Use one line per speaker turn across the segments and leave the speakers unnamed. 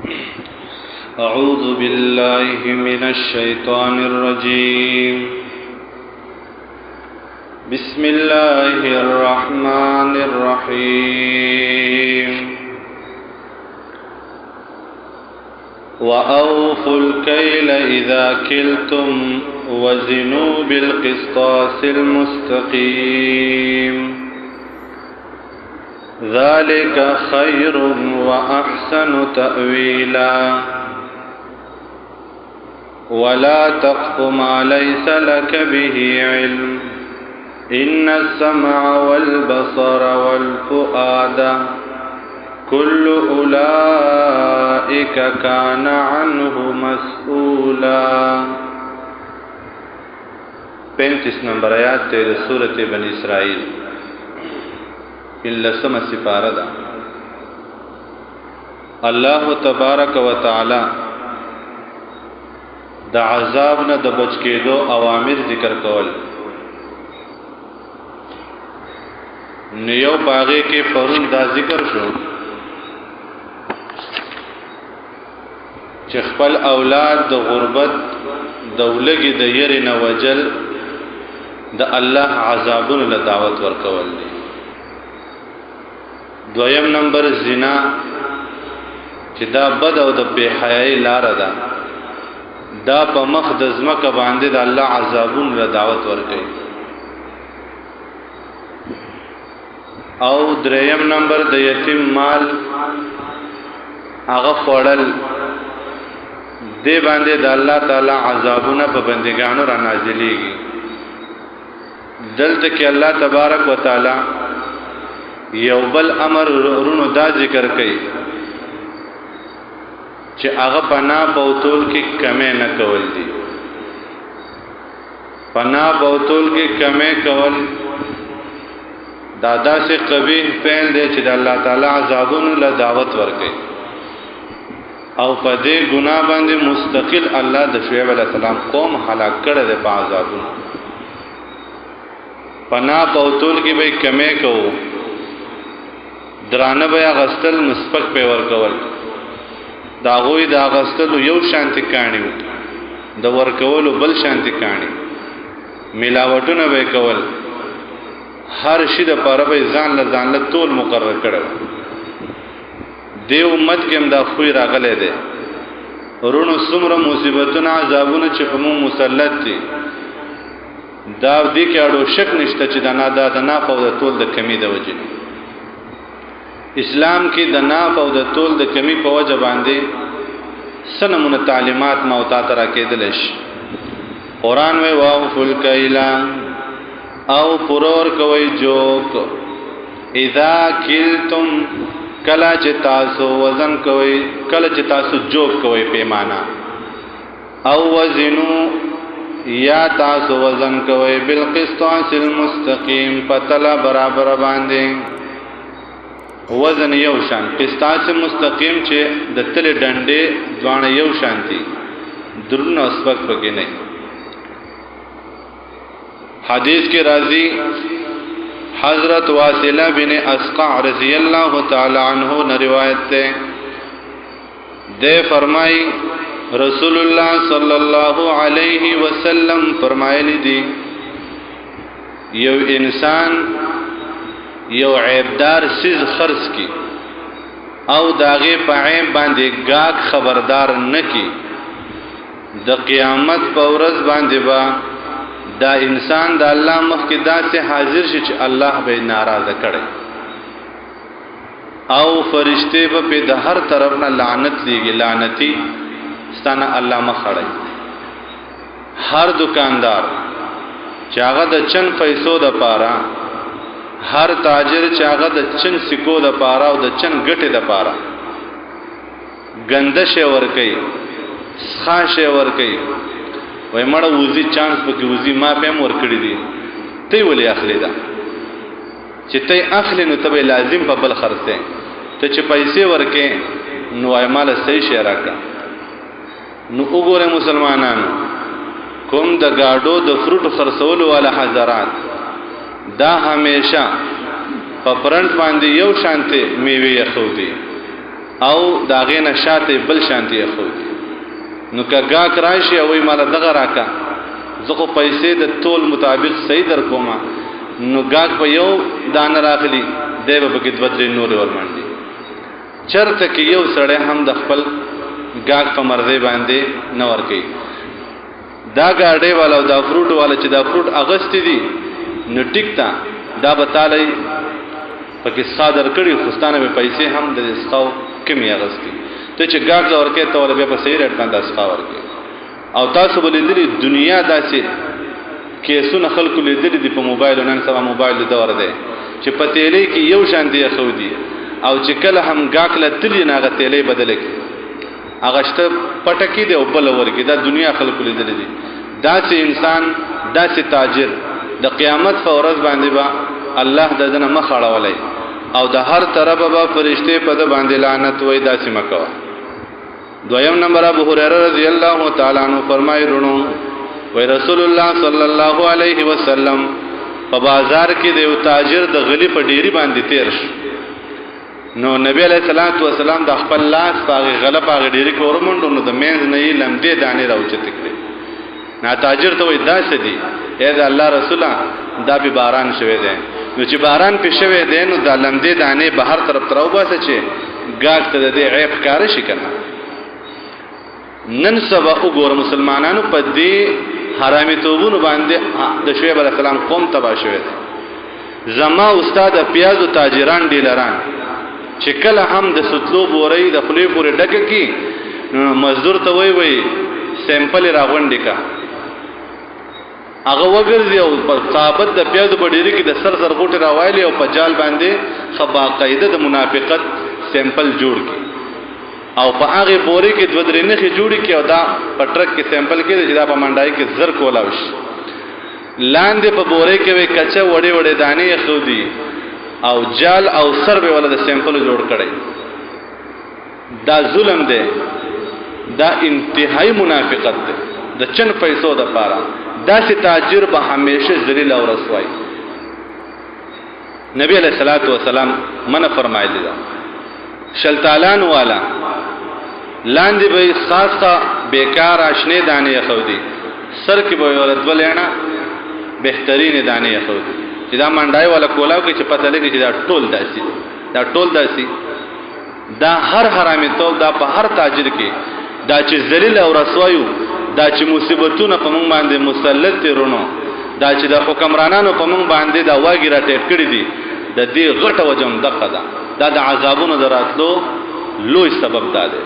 أعوذ بالله من الشيطان الرجيم. بسم الله الرحمن الرحيم. وأوفوا الكيل إذا كلتم وزنوا بالقسطاس المستقيم ذلك خير وأحسن تأويلا ولا تقف ما ليس لك به علم إن السمع والبصر والفؤاد كل أولئك كان عنه مسؤولا. 35 نمبر آیات ته سورۃ بنی اسرائیل لسمه سپاره ده. الله تبارک و تعالی د عذاب نه د بچ کېدو اوامر ذکر کول. نیو باغې کې پرون دا ذکر شو چې خپل اولاد د غربت دولګي د ير نه وجل د الله عذابونو له دعوت ورکول دي. دویم نمبر زنا چې دا بد او د بے حیاي لار ده، دا په مخ د زمکه باندې د الله عذابونو له دعوت ورکوي. او دریم نمبر د یتیم مال هغه خوړل، دې باندې د الله تعالی عذابونه په بندګانو را نازلېږي. دلته کې الله تبارک وتعالى یو بل امر ورونو دا ذکر کوي چې هغه پناه بوتول کې کمې نه کول دي. پناه بوتول کې کمې کول دادا سے قبیح فعل دی چې د الله تعالی عذابونو له دعوت ورکوي. او په دې ګناه باندې مستقل الله د شعیب علیہ السلام قوم هلاک کړه د په عذابونو. پناه بوتول کې به کمې کوو، درانه بیا غستل مسپک په ور کول، دا غوی دا غستل یو شانتی کانی و، د ور کول بل شانتی کانی، ملاوټونه به کول، هر شي د پاره به ځان له تول مقرر کړو. دی امت کې هم دا خوې راغله ده. ورونو څومره مصیبتونه عذابونه چې په مو مسلط دي، دا دې کې اړو شک نشته چې دا نه په د تول د کمی د وجې اسلام کې د ناف او د تول د کمی په وجه باندې سنمونه تعلیمات موتا ترا کېدل شي. قران وی واو فل کایلا او پرور کوي جوک اذا کلتم کلا چې تاسو وزن کوي، کلا چې تاسو جوک کوي پیمانه، او وزنو یا تاسو وزن کوي بالقسطاس المستقیم پتلا برابر باندې. وزن یو شان، قسطاس مستقیم چې د تل ډنډې ځوان یو شانتي، درن او سپک پکې نه. حدیث کې راځي حضرت واصلہ بن اسقع رضی اللہ تعالی عنہ نے روایت ہے، دے فرمائی رسول اللہ صلی اللہ علیہ وسلم فرمایلی دی یو انسان یو عیبدار سیز خرڅ کی او داغه په عیب باندې گاک خبردار نکی، د قیامت په ورځ باندې با دا انسان د الله مخ کې داسې حاضر شي چې الله به ناراضه کړي، او فرشته به په هر طرف نه لعنت دیږي، لعنتی ستانه الله مخ خړي. هر دکاندار چې هغه د چن پیسو د پاره، هر تاجر چې هغه د چن سکو د پاره او د چن ګټه د پاره ګندش ور کوي، خاص ور کوي، وای مړه وزي چانس پکې وزي ما په مور کړی دي، ته ولې اخلي دا چې ته اخلي نو ته لازم په بل خرڅه، ته چې پیسې ورکې نو ایمال صحیح شی راکړه. نو وګوره مسلمانانو، کوم د گاډو د فروټ خرڅولو والا حضرات دا همیشه په پرنټ باندې یو شانته میوه یخو دي او داغه نشاته بل شانتي اخو نو کګه کراشي او مال دغه راکا زه خو پیسې د تول مطابق صحیح در کومه نو ګاګ په یو دان راخلی دیو په کې دوتري نور ورمنډي چرته کې یو سړی هم د خپل ګاګ په مرزه باندې نور کوي دا ګاډي والا او دا فروټ والا چې دا فروټ اغست دي نو ټیکتا دا بتالي پکې صادر کړي خوستانه به پیسې هم د اسقاو کمی اغستی ته چې ګاګ ورکه ته ول به په صحیح ریټ باندې اسقا ورکه او تاسو بلندري دنیا داسې کیسونه خلکو لیدل دي په موبایل نن سبا موبایل د دور دی چې په تیلې کې یو شان دی خو دی او چې کله هم ګاګ لتلی نه غ تیلې بدل کی هغه شته پټکی دی او بل ورکی دا دنیا خلکو لیدل دي داسې انسان داسې تاجر د قیامت په ورځ باندې با الله دنه مخ اړولای او د هر طرفه به فرشته په د باندې لعنت وای داسې مکوا دویم نمبر ابو هريره رضی الله تعالی عنہ فرمایرونو وای رسول الله صلی الله علیه وسلم په بازار کې د یو تاجر د غلی په ډیری باندې تیر شو نو نبی علیہ الصلوۃ والسلام د خپل لاس پاغه غلب هغه ډیری کورمنډو نو د مینځ نه یې لمدې دانې راوچت کړې نا تاجر ته وای داسې دی اے د الله رسوله دا به باران شوه دی نو چې باران په شوه دی نو د لمدې دانې بهر طرف تراو باسه چې ګاګ ته د عیب کار شي کنه نن سبا وګور مسلمانانو په دې حرامي توبونو باندې د شعیب علیہ السلام قوم تبا شوه زما استاد پیازو تاجران ډیلران چې کله هم د ستلو بوري د خلی پورې ډکه کی مزدور ته وای سیمپل راغونډی کا هغه وګرځي او په ثابت د پیازو په ډیری کې د سر غوټه راوایلی او په جال باندې خبا قاعده د منافقت سیمپل جوړ کی او په هغه بوري کې دوه درې نه جوړی کی او دا په ټرک کې سیمپل کې چې دا په منډای کې زر کولاوش لاندې په بوري کې وې کچه وړې وړې دانې خودي او جال او سر به ول د سیمپل جوړ کړي دا ظلم دی دا انتهائی منافقت دی د چن پیسو د پاره دا چې تاجر به همیشه ذلیل او رسوای نبی علیہ الصلوۃ والسلام منع فرمایلی دا شلتالان والا لاندې به خاصه بیکار اشنه دانې خودي سر کې به ولد ولینا بهترین دانې خودي چې دا منډای والا کولاو کې چې پته لګي چې دا ټول داسي دا هر حرامي توب دا په هر تاجر کې دا چې ذلیل او رسوایو دا چې مصیبتونه په موږ باندې مسلط دي رونو دا چې د حکمرانانو په موږ باندې دا واګی را ټیټ کړی دي د دې غټه وجم دغه دا د عذابونو دراتلو لوی سبب دا دی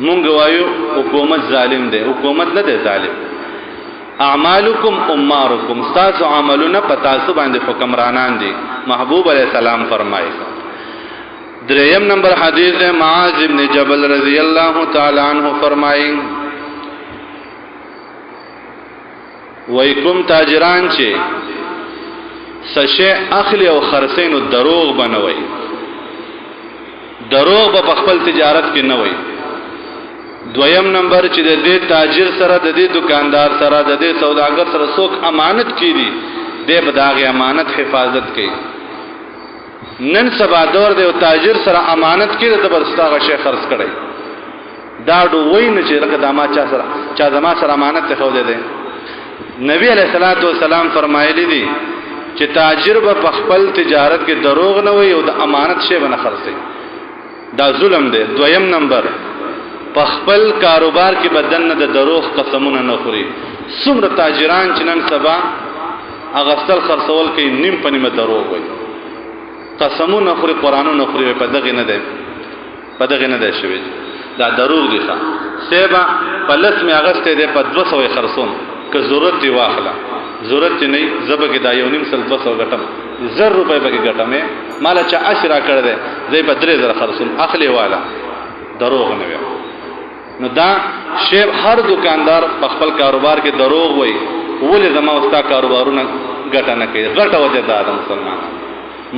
مونږ وایو حکومت ظالم دی حکومت نه دی ظالم اعمالکم امارکم تاسو عملونه پتاسو باندې حکمرانان دي محبوب علیہ السلام فرمایي دریم نمبر حدیث معاذ ابن جبل رضی اللہ تعالی عنہ فرمایي وایکم تاجران چې سشه اخلی او خرسینو دروغ بنوي دروغ په خپل تجارت کې نه وي دویم نمبر چې د دې تاجر سره د دې دکاندار سره د دې سوداګر سره څوک امانت کړي دې بداغه امانت حفاظت کوي نن سبا دور د تاجر سره امانت کړي د برستاغه شیخ خرڅ کړي دا ډووي نه چې لکه دما چا زما سره امانت ته خو دې نبی علیہ الصلوۃ والسلام فرمایلی دي چې تاجر په خپل تجارت کې دروغ نه وي او د امانت شی باندې خرڅي دا ظلم دی دویم نمبر په خپل کاروبار کې بدن نه د دروغ قسمونه نه خوري څومره تاجران چې نن سبا اغستل خرڅول کوي نیم په نیمه دروغ وي قسمونه خوري قرانونه خوري په دغه نه ده شوی دا دروغ دي ښا سبا په لسمه اگست دې په 200 خرڅون که ضرورت دی واخلا ضرورت نه زبګ دا یو نیم سل 200 غټم 1000 روپے پکې غټمه مال چا اشرا کړ دې زې په 3000 خرڅون اخلي والا دروغ نه وي نو دا شی هر دکاندار په خپل کاروبار کې دروغ وای ولې زما وستا کاروبارونه ګټه نه کوي غټه وجه دا د مسلمان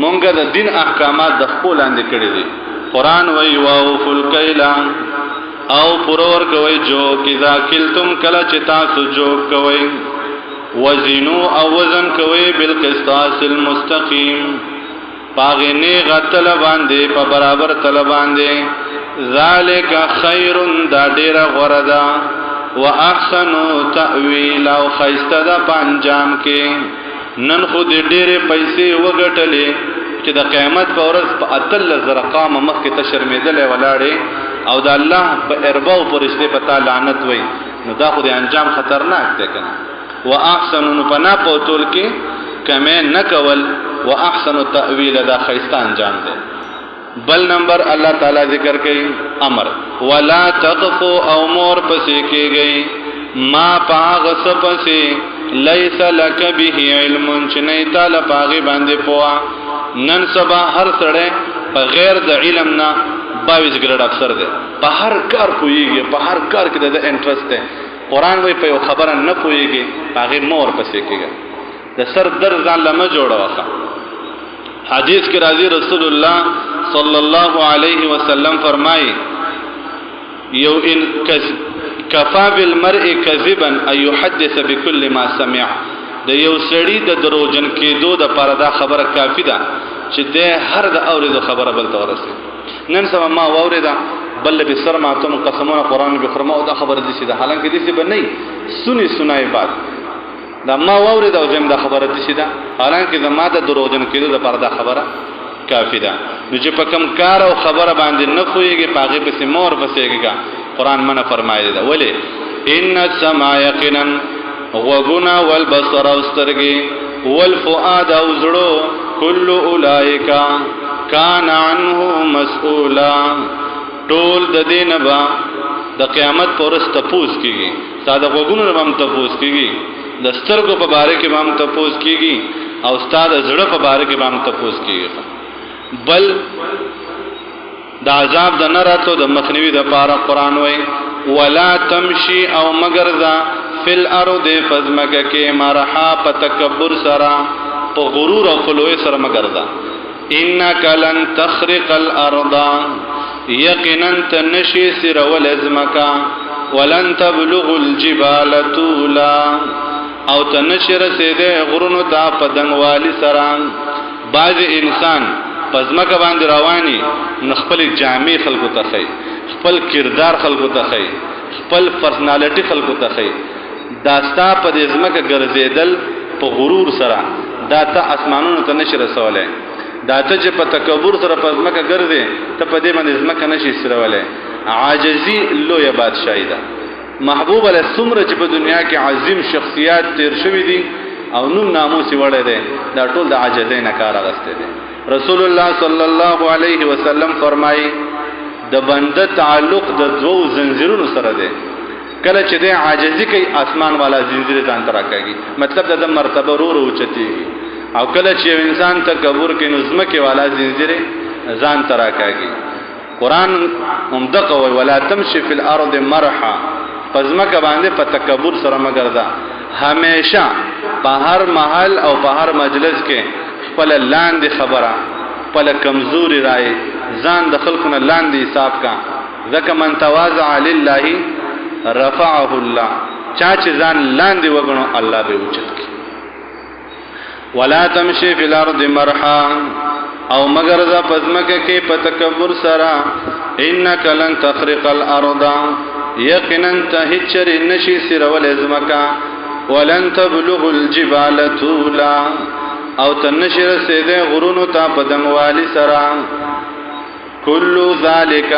مونږ د دین احکامات د خپل اندې کړی دي قران وای واو فل کیلا او پرور کوي جو کذا کلتم کلا چتا سجو کوي وزنو او وزن کوي بالقسطاس المستقيم پاغی نیغ تل باندې په برابر تل باندې ذالک خیر دا ډیر غردا واحسن تاویل او خیسته دا پنجام کې نن خو دې ډېرې پیسې وګټلې چې د قیامت په ورځ په اتل زرقام مخکې ته شرمېدلې ولاړې او د الله په ارباو فرشتې په تا لعنت وای نو دا خو د انجام خطرناک دی کنه واحسن نو پنا پوتول کې کمه نکول واحسن تاویل دا خیسته انجام دی بل نمبر الله تعالی ذکر کوي امر ولا تقف او مور پسې کېږي ما پاغ سپسې لیس لک به علم چنه تعالی پاغي باندې پوا نن سبا هر سړی په غیر د علم نه 22 ګریډ افسر دی په هر کار پويږي په هر کار کې د انټرست دی قران وی په خبره نه پويږي پاغي مور پسې کېږي د سر در ځان لمه جوړه حدیث کې راځي رسول الله صلی الله علیه وسلم فرمایي یو ان کفا بالمرء کذبا ان يحدث بكل ما سمع د یو سړی د دروژن کېدو د پردا خبره کافی ده چې د هر د اورېدو خبره بل تورسي نن سبا ما اوریدا بل به سر ما تم قسمونه قران به خرمه او دا خبره دي چې د حالانکه دي چې بنئ سني سنای بعد دا ما اوریدا او زم دا خبره دي چې دا حالانکه زما د دروژن کېدو د پردا خبره کافی ده نو چې په کم کار او خبره باندې نه خوېږي پاغه به مور بسېږي قرآن منع فرمایلی دا ولی ان السماع یقینا غوغنا والبصر واسترگی والفؤاد اوزړو كل اولئک کان عنه مسئولا ټول د دین با د قیامت پر ورځ تپوس کیږي ساده غوغونو هم تپوس کیږي د سترګو په باره کې هم تپوس کیږي او استاد زړه په باره کې هم تپوس کیږي بل د عذاب د نراتو د مخنیوي د پاره قران وای ولا تمشي او مگر ذا فل ارض فزمک کې مرحا په تکبر سرا په غرور او خلوی سره مگر ذا انک لن تخرق الارض یقینا تنشي سر ولزمک ولن تبلغ الجبال طولا او تنشر سیده غرونو ته په دنګوالی سره باز انسان پزماکه باندې رواني نخپل جامع خلقو ته خي خپل کردار خلقو ته خي خپل پرسنالټي خلقو ته خي داستا په دې ځمکه ګرځیدل په غرور سره دا ته اسمانونو ته نشي رسولای دا ته چې په تکبر سره په ځمکه ګرځي ته په دې باندې ځمکه نشي سرولای عاجزي لوی بادشاہي ده محبوب علی سمره چې په دنیا کې عظیم شخصیات تیر شوی دي او نوم ناموس وړه ده دا ټول د عاجزۍ نه کار اغسته دي رسول الله صلی الله علیه وسلم فرمایي د بنده تعلق د دوو زنجیرونو سره ده کله چې د عاجزي کوي اسمان والا زنجیر ځان ترا کوي مطلب د مرتبه ورو چتی او کله چې انسان تکبر کوي نظم کې والا زنجیر ځان ترا کوي قران همدغه وی ولا تمشي فی الارض مرحا پزماکه باندې په تکبر سره مګردا همیشه په هر محل او په هر مجلس کې خپل لاندې خبره خپل کمزوري راي ځان د خلقونه لاندې حساب کا ځکه من تواضع لله رفعه الله چا چې ځان لاندې وګڼو الله به اوچت کی ولا تمشي في الارض مرحا او مگر ذا پزمکه کې په تکبر سره انک لن تخرق الارض یقینا تهچر نشي سر ول ازمکا ولن تبلغ الجبال طولا او تنشر سیده غرونو تا پدنگوالی سرا کل ذالک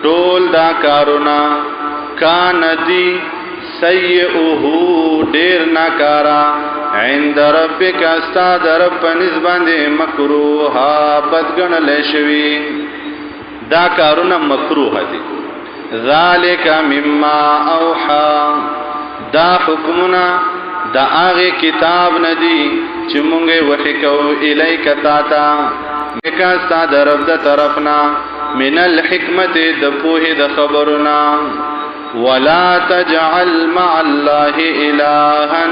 طول دا کارونا کان دی سیئوہو دیر ناکارا عند ربک استاد رب نزبان دی مکروحا بدگن لیشوی دا کارونا مکروح دی ذالک مما اوحا دا حکمنا دا آغی کتاب ندی چی مونگی وحی کو الیک تاتا مکاستا دا رب دا طرفنا من الحکمت دا پوہی دا خبرنا ولا تجعل مع الله الها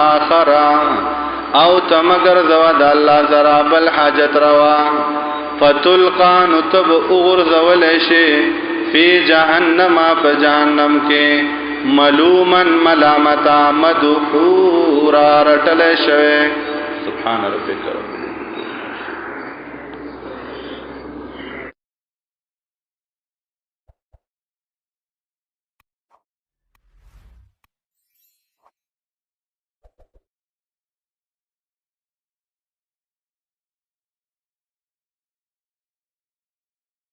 آخر او تمگر زواد اللہ ذرا بل حاجت روا فتلقا نتب اغرز ولشی فی جہنم فجہنم کے ملومن ملامتا مدحورا رٹل شوے سبحان ربک